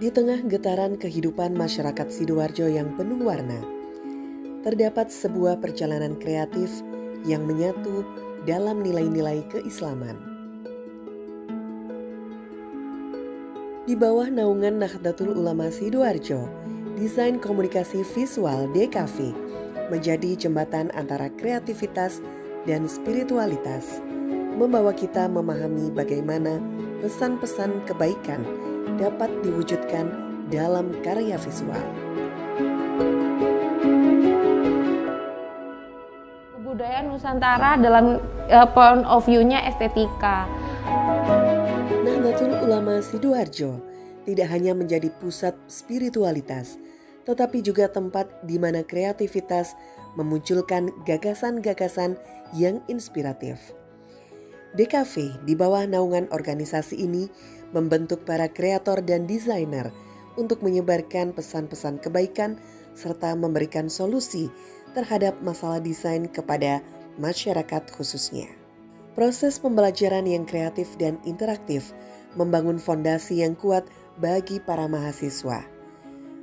Di tengah getaran kehidupan masyarakat Sidoarjo yang penuh warna, terdapat sebuah perjalanan kreatif yang menyatu dalam nilai-nilai keislaman. Di bawah naungan Nahdlatul Ulama Sidoarjo, desain komunikasi visual DKV menjadi jembatan antara kreativitas dan spiritualitas, membawa kita memahami bagaimana pesan-pesan kebaikan dapat diwujudkan dalam karya visual. Kebudayaan Nusantara dalam point of view-nya estetika. Nahdlatul Ulama Sidoarjo tidak hanya menjadi pusat spiritualitas, tetapi juga tempat di mana kreativitas memunculkan gagasan-gagasan yang inspiratif. DKV di bawah naungan organisasi ini membentuk para kreator dan desainer untuk menyebarkan pesan-pesan kebaikan serta memberikan solusi terhadap masalah desain kepada masyarakat khususnya. Proses pembelajaran yang kreatif dan interaktif membangun fondasi yang kuat bagi para mahasiswa.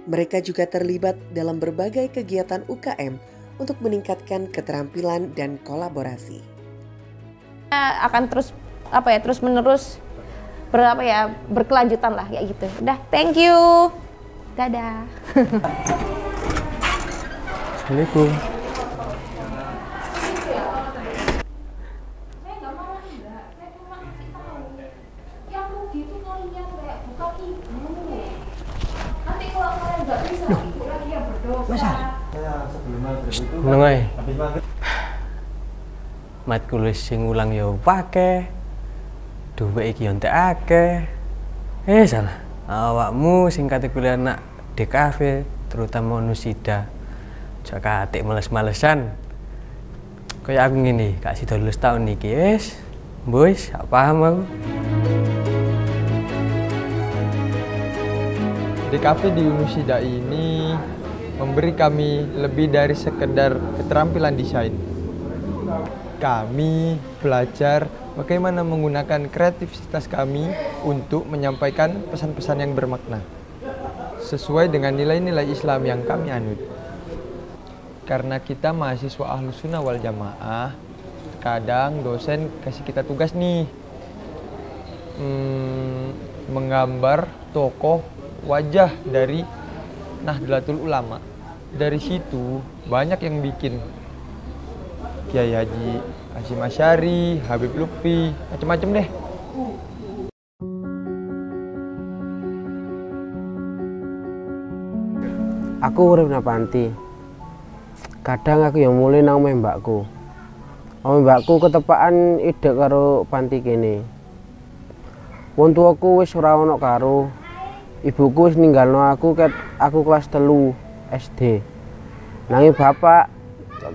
Mereka juga terlibat dalam berbagai kegiatan UKM untuk meningkatkan keterampilan dan kolaborasi. Akan terus menerus berkelanjutan lah kayak gitu. Udah, thank you. Dadah. Assalamualaikum. Menengai. Mat kulis sing ulang ya pake. Duwe iki yo entek akeh. Salah. Awakmu sing kate kuliah anak DKV, terutama Nusida. Aja katik males-malesan. Kayak aku ngene, gak sida lulus tahun niki wis. Wis, gak paham aku. DKV di Nusida ini memberi kami lebih dari sekedar keterampilan desain. Kami belajar bagaimana menggunakan kreativitas kami untuk menyampaikan pesan-pesan yang bermakna sesuai dengan nilai-nilai Islam yang kami anut. Karena kita mahasiswa Ahlus Sunnah wal Jamaah, kadang dosen kasih kita tugas nih menggambar tokoh wajah dari Nahdlatul Ulama. Dari situ banyak yang bikin Kiai Haji Hasyim Asy'ari, Habib Lutfi, macam-macam deh. Aku urip nang panti. Kadang aku yang mulai nang mbakku. Mbakku ketepaan ide karo panti kene. Wong tuaku wis ora ono karo. Ibuku wis ninggalno aku ket aku kelas 3 SD. Nanging bapak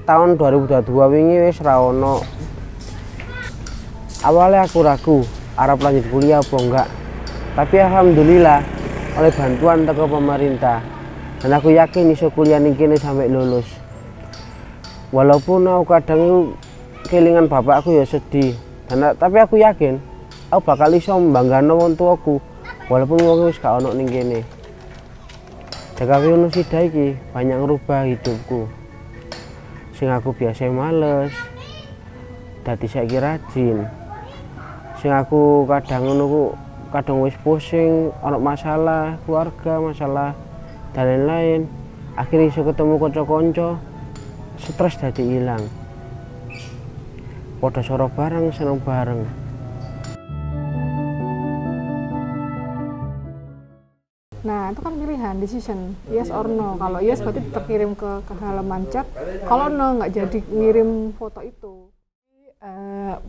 tahun 2022 wingi wis ra ono. Awalnya aku ragu arep lanjut kuliah apa enggak. Tapi alhamdulillah oleh bantuan teko pemerintah dan aku yakin iso kuliah ning kene sampai lulus. Walaupun aku kadang kelingan bapakku ya sedih. Tapi aku yakin aku bakal iso membanggano wong tuaku walaupun wong wis gak ono ning kene. DKV Nusida iki banyak ngerubah hidupku. Sing aku biasa males dadi saiki rajin. Sing aku kadang ngono kadang wis pusing ana masalah keluarga, masalah dan lain-lain, akhirnya iso ketemu kanca-kanca, stres dadi ilang. Padha soro bareng, seneng bareng. Nah, itu kan pilihan, decision, yes or no. Kalau yes berarti terkirim ke halaman chat, kalau no nggak jadi ngirim foto itu.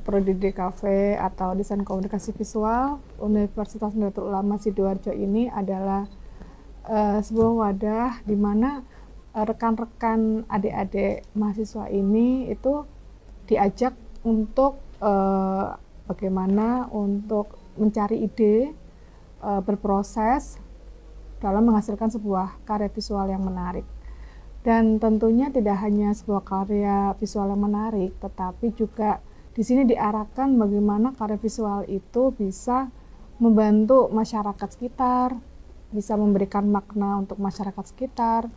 Prodi DKV atau Desain Komunikasi Visual Universitas Nahdlatul Ulama Sidoarjo ini adalah sebuah wadah di mana rekan-rekan adik-adik mahasiswa ini itu diajak untuk bagaimana untuk mencari ide, berproses dalam menghasilkan sebuah karya visual yang menarik. Dan tentunya tidak hanya sebuah karya visual yang menarik, tetapi juga di sini diarahkan bagaimana karya visual itu bisa membantu masyarakat sekitar, bisa memberikan makna untuk masyarakat sekitar,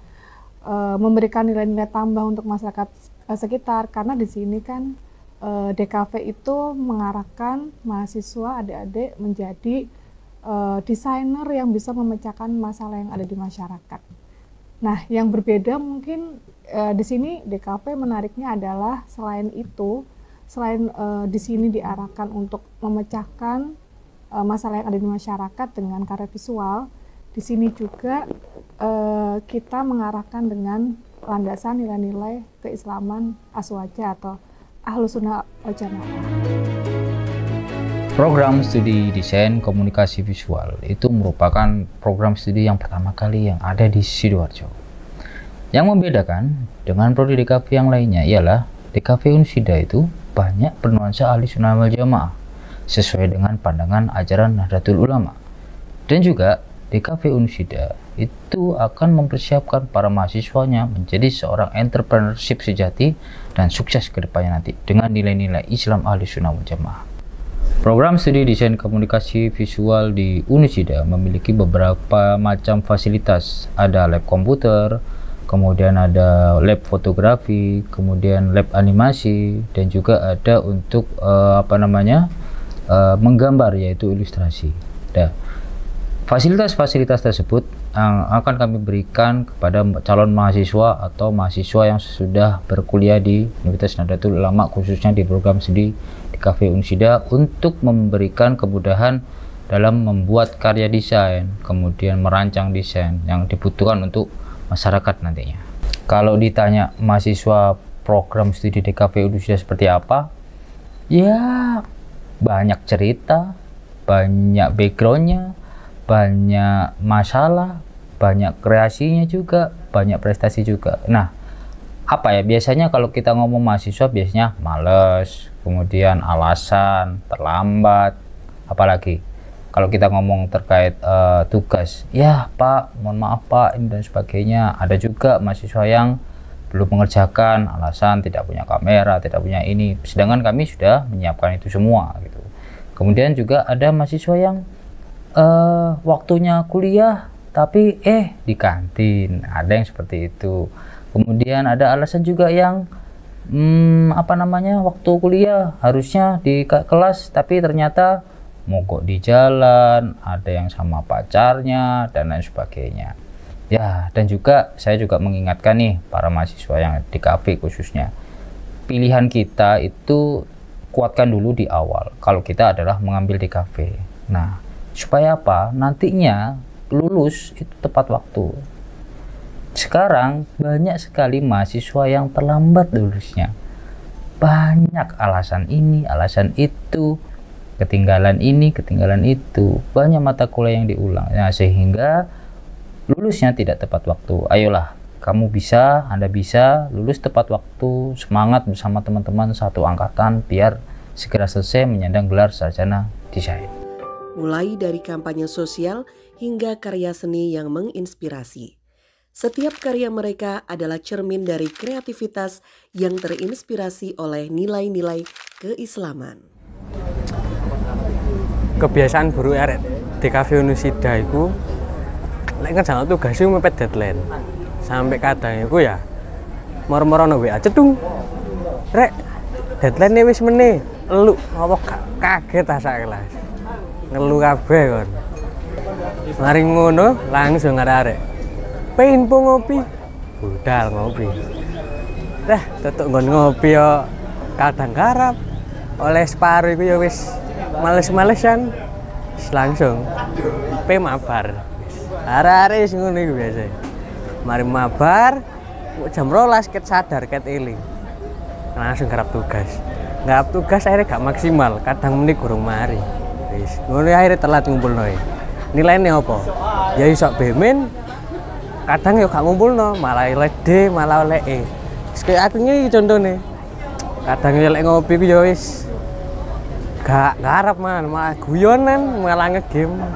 memberikan nilai-nilai tambah untuk masyarakat sekitar, karena di sini kan DKV itu mengarahkan mahasiswa adik-adik menjadi desainer yang bisa memecahkan masalah yang ada di masyarakat. Nah, yang berbeda mungkin di sini DKV menariknya adalah selain itu, selain di sini diarahkan untuk memecahkan masalah yang ada di masyarakat dengan karya visual, di sini juga kita mengarahkan dengan landasan nilai-nilai keislaman aswaja atau Ahlus Sunnah wal Jamaah. Program studi desain komunikasi visual itu merupakan program studi yang pertama kali yang ada di Sidoarjo. Yang membedakan dengan prodi DKV yang lainnya ialah DKV Unisida itu banyak bernuansa Ahli Sunnah wal Jamaah sesuai dengan pandangan ajaran Nahdlatul Ulama. Dan juga DKV Unisida itu akan mempersiapkan para mahasiswanya menjadi seorang entrepreneurship sejati dan sukses ke depannya nanti dengan nilai-nilai Islam Ahli Sunnah wal Jamaah. Program studi desain komunikasi visual di Unisida memiliki beberapa macam fasilitas. Ada lab komputer, kemudian ada lab fotografi, kemudian lab animasi, dan juga ada untuk menggambar, yaitu ilustrasi. Nah, fasilitas-fasilitas tersebut akan kami berikan kepada calon mahasiswa atau mahasiswa yang sudah berkuliah di Universitas Nahdlatul Ulama, khususnya di program studi DKV Unisida, untuk memberikan kemudahan dalam membuat karya desain, kemudian merancang desain yang dibutuhkan untuk masyarakat nantinya. Kalau ditanya mahasiswa program studi DKV Unisida seperti apa, ya banyak cerita, banyak backgroundnya, banyak masalah, banyak kreasinya juga, banyak prestasi juga. Nah, apa ya, biasanya kalau kita ngomong mahasiswa biasanya males, kemudian alasan, terlambat, apalagi kalau kita ngomong terkait tugas, ya Pak, mohon maaf Pak, ini dan sebagainya. Ada juga mahasiswa yang belum mengerjakan, alasan tidak punya kamera, tidak punya ini, sedangkan kami sudah menyiapkan itu semua gitu. Kemudian juga ada mahasiswa yang waktunya kuliah tapi di kantin, ada yang seperti itu. Kemudian ada alasan juga yang waktu kuliah harusnya di kelas tapi ternyata mogok di jalan, ada yang sama pacarnya dan lain sebagainya. Ya, dan juga saya juga mengingatkan nih para mahasiswa yang di DKV khususnya, pilihan kita itu kuatkan dulu di awal kalau kita adalah mengambil DKV. Nah, supaya apa? Nantinya lulus itu tepat waktu. Sekarang banyak sekali mahasiswa yang terlambat lulusnya. Banyak alasan ini, alasan itu, ketinggalan ini, ketinggalan itu. Banyak mata kuliah yang diulang. Nah, sehingga lulusnya tidak tepat waktu. Ayolah, kamu bisa, Anda bisa lulus tepat waktu. Semangat bersama teman-teman satu angkatan biar segera selesai menyandang gelar sarjana desain. Mulai dari kampanye sosial hingga karya seni yang menginspirasi. Setiap karya mereka adalah cermin dari kreativitas yang terinspirasi oleh nilai-nilai keislaman. Kebiasaan buruk arek DKV Unisida iku lek ngerjakan tugas iku mepet deadline. Sampai kadang iku ya moro-moro no WA cetung. Rek, deadline wis meneh. Elu apa kaget asa kelas. Ngelu kabeh kon. Mari ngono langsung arek-arek. Pengen po ngopi. Budal ngopi. Dah, tutuk nggon ngopi yo kadang garap. Oleh separuh iku ya wis males-malesan. Langsung pe mabar. Arek-arek wis ngono iku biasa. Mari mabar jam 12 ket sadar ket eling. Langsung garap tugas. Garap tugas akhirnya gak maksimal, kadang menit gurung mari. Wis, ngono akhirnya telat ngumpulno. Nilainya apa? Ya iso bemen. Kadang ya gak ngumpulno, malah oleh D, malah oleh E. Wis kaya aku iki contone. Kadang ya lek ngopi ku ya wis gak garap malah guyonan, malah ngegame.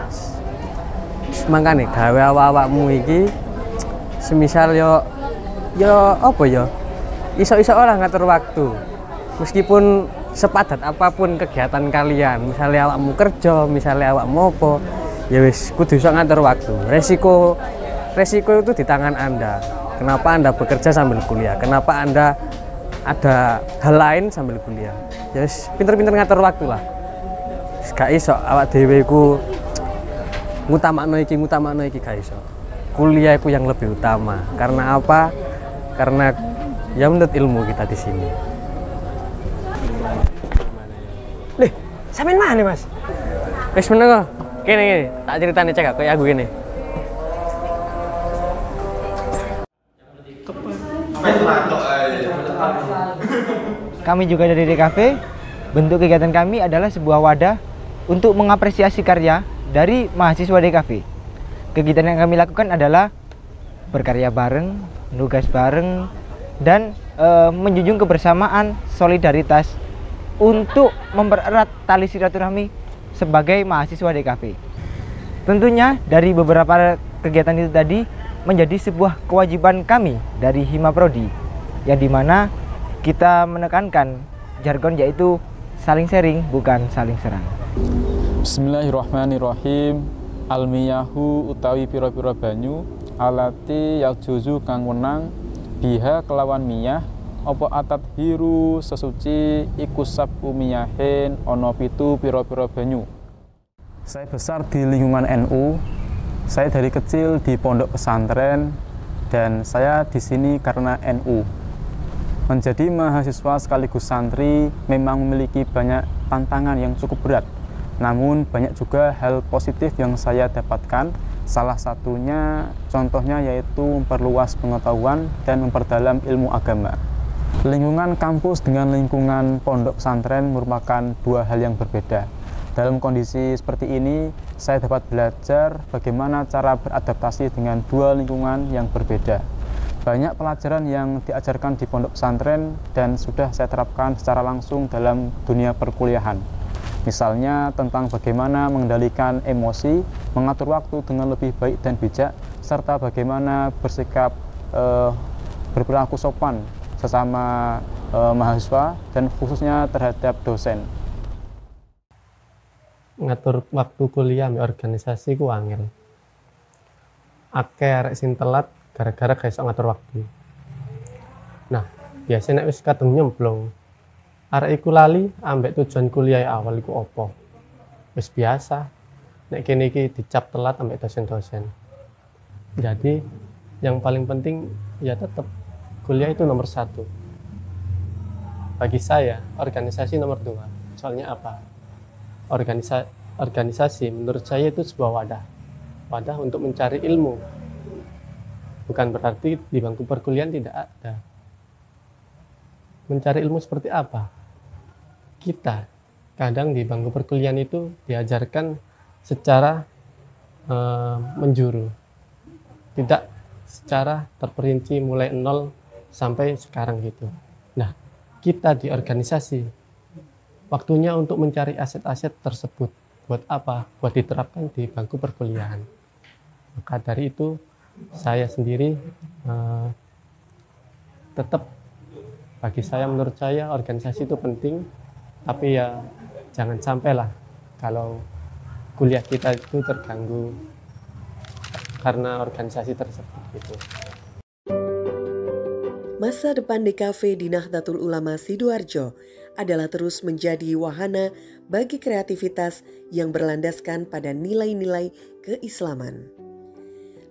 Mangkane gawe awak-awakmu iki semisal yo apa ya? Iso-iso ora ngatur waktu. Meskipun sepadat apapun kegiatan kalian, misalnya awakmu kerja, misalnya awakmu apa, ya wis kudu iso ngatur waktu. Resiko itu di tangan Anda. Kenapa Anda bekerja sambil kuliah? Kenapa Anda ada hal lain sambil kuliah? Ya wis pinter-pinter ngatur waktu lah. Gak iso awak dhewe iku ngutamakno iki gak iso. Kuliah iku yang lebih utama. Karena apa? Karena ya menurut ilmu kita di sini. Lih, sampean mana Mas? Wis meneng kok. Kene tak ceritane cek koyo aku kene. Kami juga dari DKV, bentuk kegiatan kami adalah sebuah wadah untuk mengapresiasi karya dari mahasiswa DKV. Kegiatan yang kami lakukan adalah berkarya bareng, nugas bareng, dan menjunjung kebersamaan, solidaritas untuk mempererat tali silaturahmi sebagai mahasiswa DKV. Tentunya dari beberapa kegiatan itu tadi menjadi sebuah kewajiban kami dari Hima Prodi, yang dimana kita menekankan jargon yaitu saling sharing bukan saling serang. Bismillahirrahmanirrahim. Almiyahu utawi pira-pira banyu alati yajuzu kang wenang biha kelawan miyah apa atat hiru sesuci iku sabu miyahin ana pitu pira-pira banyu. Saya besar di lingkungan NU. Saya dari kecil di pondok pesantren dan saya di sini karena NU. Menjadi mahasiswa sekaligus santri memang memiliki banyak tantangan yang cukup berat. Namun banyak juga hal positif yang saya dapatkan. Salah satunya contohnya yaitu memperluas pengetahuan dan memperdalam ilmu agama. Lingkungan kampus dengan lingkungan pondok pesantren merupakan dua hal yang berbeda. Dalam kondisi seperti ini, saya dapat belajar bagaimana cara beradaptasi dengan dua lingkungan yang berbeda. Banyak pelajaran yang diajarkan di pondok pesantren dan sudah saya terapkan secara langsung dalam dunia perkuliahan. Misalnya tentang bagaimana mengendalikan emosi, mengatur waktu dengan lebih baik dan bijak, serta bagaimana bersikap berperilaku sopan sesama mahasiswa dan khususnya terhadap dosen. Ngatur waktu kuliah di organisasi ku angel. Akeh arek sing telat gara-gara gak iso ngatur waktu. Nah, biasanya nek wis kadung nyemplung, arek iku lali ambek tujuan kuliah awal iku opo. Wis biasa. Nek kene iki dicap telat ambek dosen-dosen. Jadi yang paling penting ya tetap kuliah itu nomor 1. Bagi saya, organisasi nomor 2. Soalnya apa? Organisasi menurut saya itu sebuah wadah untuk mencari ilmu. Bukan berarti di bangku perkuliahan tidak ada. Mencari ilmu seperti apa? Kita kadang di bangku perkuliahan itu diajarkan secara menjuru, tidak secara terperinci mulai 0 sampai sekarang gitu. Nah, kita di organisasi waktunya untuk mencari aset-aset tersebut. Buat apa? Buat diterapkan di bangku perkuliahan. Maka dari itu, saya sendiri tetap, bagi saya, menurut saya, organisasi itu penting. Tapi ya, jangan sampailah kalau kuliah kita itu terganggu karena organisasi tersebut gitu. Masa depan DKV di Nahdlatul Ulama Sidoarjo adalah terus menjadi wahana bagi kreativitas yang berlandaskan pada nilai-nilai keislaman.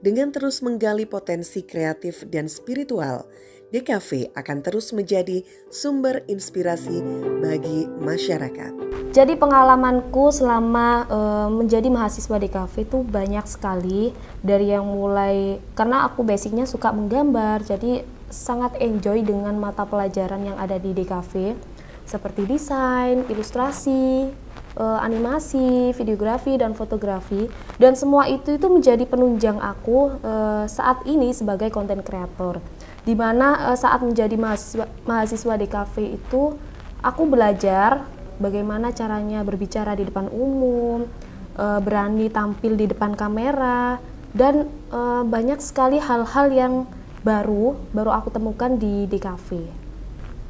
Dengan terus menggali potensi kreatif dan spiritual, DKV akan terus menjadi sumber inspirasi bagi masyarakat. Jadi pengalamanku selama menjadi mahasiswa DKV itu banyak sekali. Dari yang mulai, karena aku basicnya suka menggambar, jadi sangat enjoy dengan mata pelajaran yang ada di DKV seperti desain, ilustrasi, animasi, videografi, dan fotografi. Dan semua itu menjadi penunjang aku saat ini sebagai content creator. Dimana saat menjadi mahasiswa DKV itu aku belajar bagaimana caranya berbicara di depan umum, berani tampil di depan kamera, dan banyak sekali hal-hal yang baru aku temukan di DKV.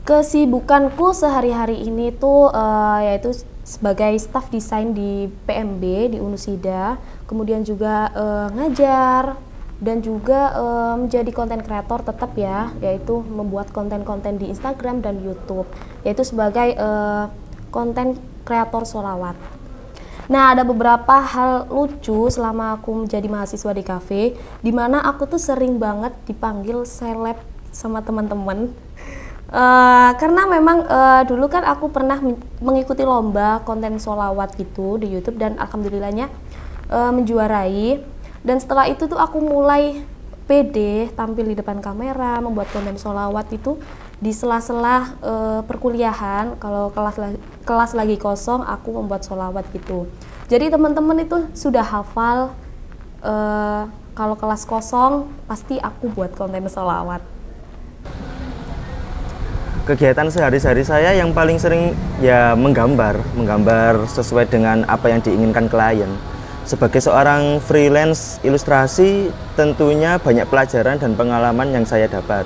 Kesibukanku sehari-hari ini tuh yaitu sebagai staf desain di PMB di Unusida, kemudian juga ngajar dan juga menjadi konten kreator tetap ya, yaitu membuat konten-konten di Instagram dan YouTube, yaitu sebagai konten kreator sholawat. Nah, ada beberapa hal lucu selama aku menjadi mahasiswa di kafe, di mana aku tuh sering banget dipanggil seleb sama teman-teman. Karena memang dulu kan aku pernah mengikuti lomba konten sholawat gitu di YouTube dan alhamdulillahnya menjuarai. Dan setelah itu tuh aku mulai pede tampil di depan kamera, membuat konten sholawat itu di sela-sela perkuliahan. Kalau kelas lagi kosong, aku membuat sholawat gitu. Jadi teman-teman itu sudah hafal kalau kelas kosong pasti aku buat konten sholawat. Kegiatan sehari-hari saya yang paling sering ya menggambar sesuai dengan apa yang diinginkan klien. Sebagai seorang freelance ilustrasi, tentunya banyak pelajaran dan pengalaman yang saya dapat.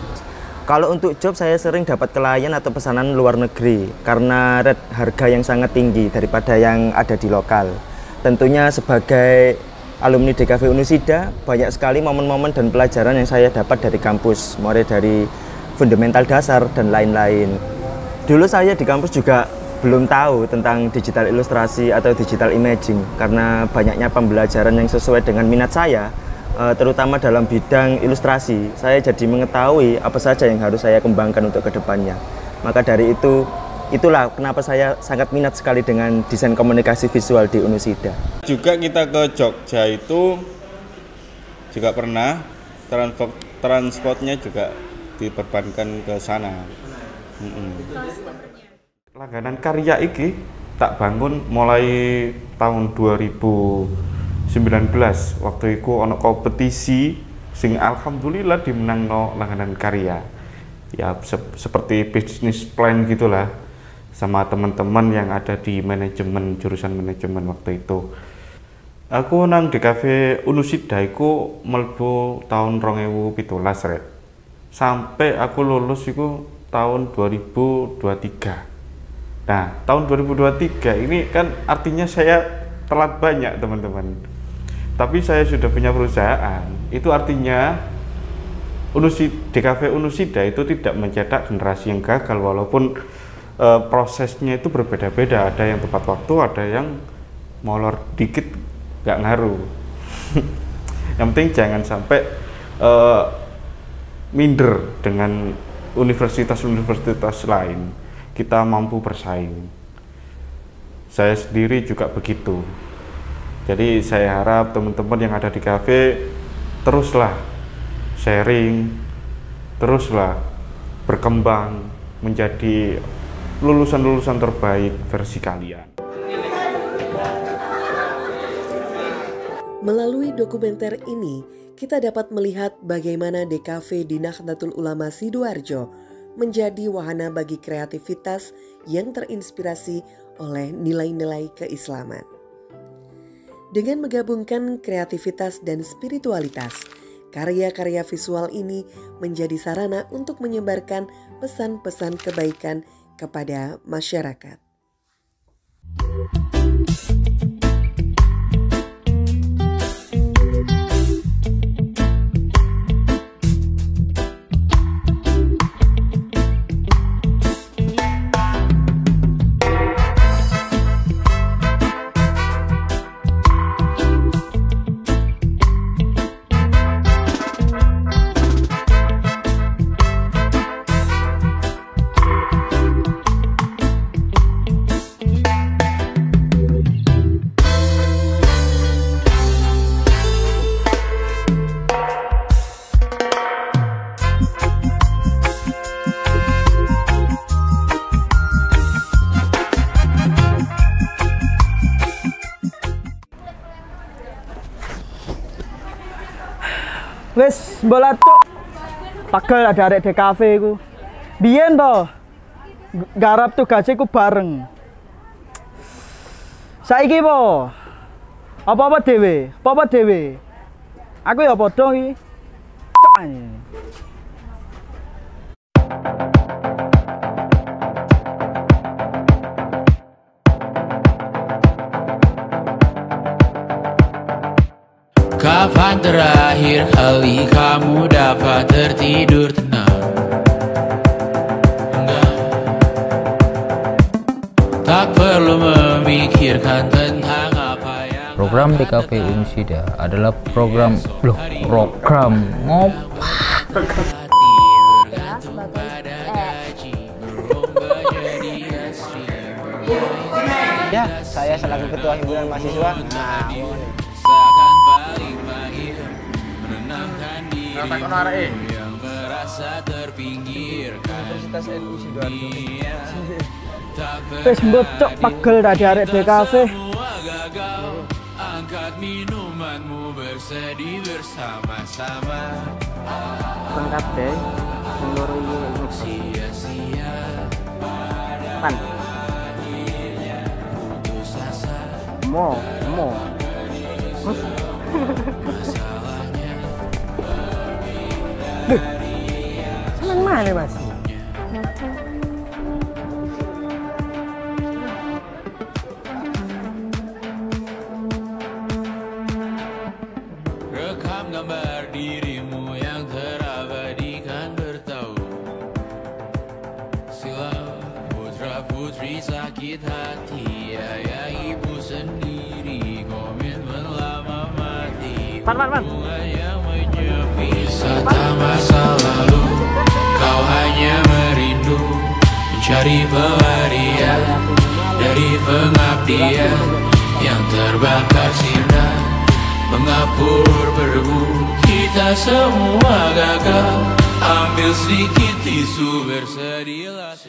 Kalau untuk job, saya sering dapat klien atau pesanan luar negeri karena harga yang sangat tinggi daripada yang ada di lokal. Tentunya sebagai alumni DKV Unusida, banyak sekali momen-momen dan pelajaran yang saya dapat dari kampus, mulai dari fundamental dasar dan lain-lain. Dulu saya di kampus juga belum tahu tentang digital ilustrasi atau digital imaging karena banyaknya pembelajaran yang sesuai dengan minat saya, terutama dalam bidang ilustrasi. Saya jadi mengetahui apa saja yang harus saya kembangkan untuk kedepannya. Maka dari itulah kenapa saya sangat minat sekali dengan desain komunikasi visual di Unusida. Juga kita ke Jogja itu juga pernah, transportnya juga diperbankan ke sana. Langganan karya iki tak bangun mulai tahun 2019. Waktu itu ono kompetisi sing alhamdulillah dimenangno langganan karya. Ya seperti bisnis plan gitulah sama teman-teman yang ada di manajemen, jurusan manajemen waktu itu. Aku nang DKV Unusida iku mlebu tahun 2017 rek. Sampai aku lulus itu tahun 2023. Nah, tahun 2023 ini kan artinya saya telat banyak teman-teman. Tapi saya sudah punya perusahaan. Itu artinya DKV Unusida itu tidak mencetak generasi yang gagal walaupun prosesnya itu berbeda-beda. Ada yang tepat waktu, ada yang molor dikit nggak ngaruh. Yang penting jangan sampai minder dengan universitas-universitas lain. Kita mampu bersaing. Saya sendiri juga begitu. Jadi saya harap teman-teman yang ada di kafe teruslah sharing, teruslah berkembang menjadi lulusan-lulusan terbaik versi kalian. Melalui dokumenter ini, kita dapat melihat bagaimana DKV di Nahdlatul Ulama Sidoarjo menjadi wahana bagi kreativitas yang terinspirasi oleh nilai-nilai keislaman. Dengan menggabungkan kreativitas dan spiritualitas, karya-karya visual ini menjadi sarana untuk menyebarkan pesan-pesan kebaikan kepada masyarakat. Wes bola cuk. Pagel ada arek DKV ku. Biyen to. Garap tugasnya ku bareng. Saiki po. Apa-apa dhewe? Apa-apa dhewe? Aku ya padha iki. Cuk ae. Kapan terakhir kali kamu dapat tertidur tenang? Enggak. Tak perlu memikirkan tentang apa yang Program DKV Unisida adalah program Ya, saya selaku Ketua Himpunan Mahasiswa. Wis mbocok pegel tadi arek DKV. Angkat minumanmu bersedih bersama-sama. Bangkat deh, seluruh ini sia-sia. Pan. Mo. Senang mana Mas? Rekam gambar dirimu yang terabadikan bertahun. Silau putra putri sakit hati, ayah ibu sendiri komitmen lama mati. Bunga yang menyepi wisata masa lalu. Kau hanya merindu mencari pelarian dari pengabdian yang terbakar sinar. Mengapur berbu, kita semua gagal. Ambil sedikit tisu, bersedihlah.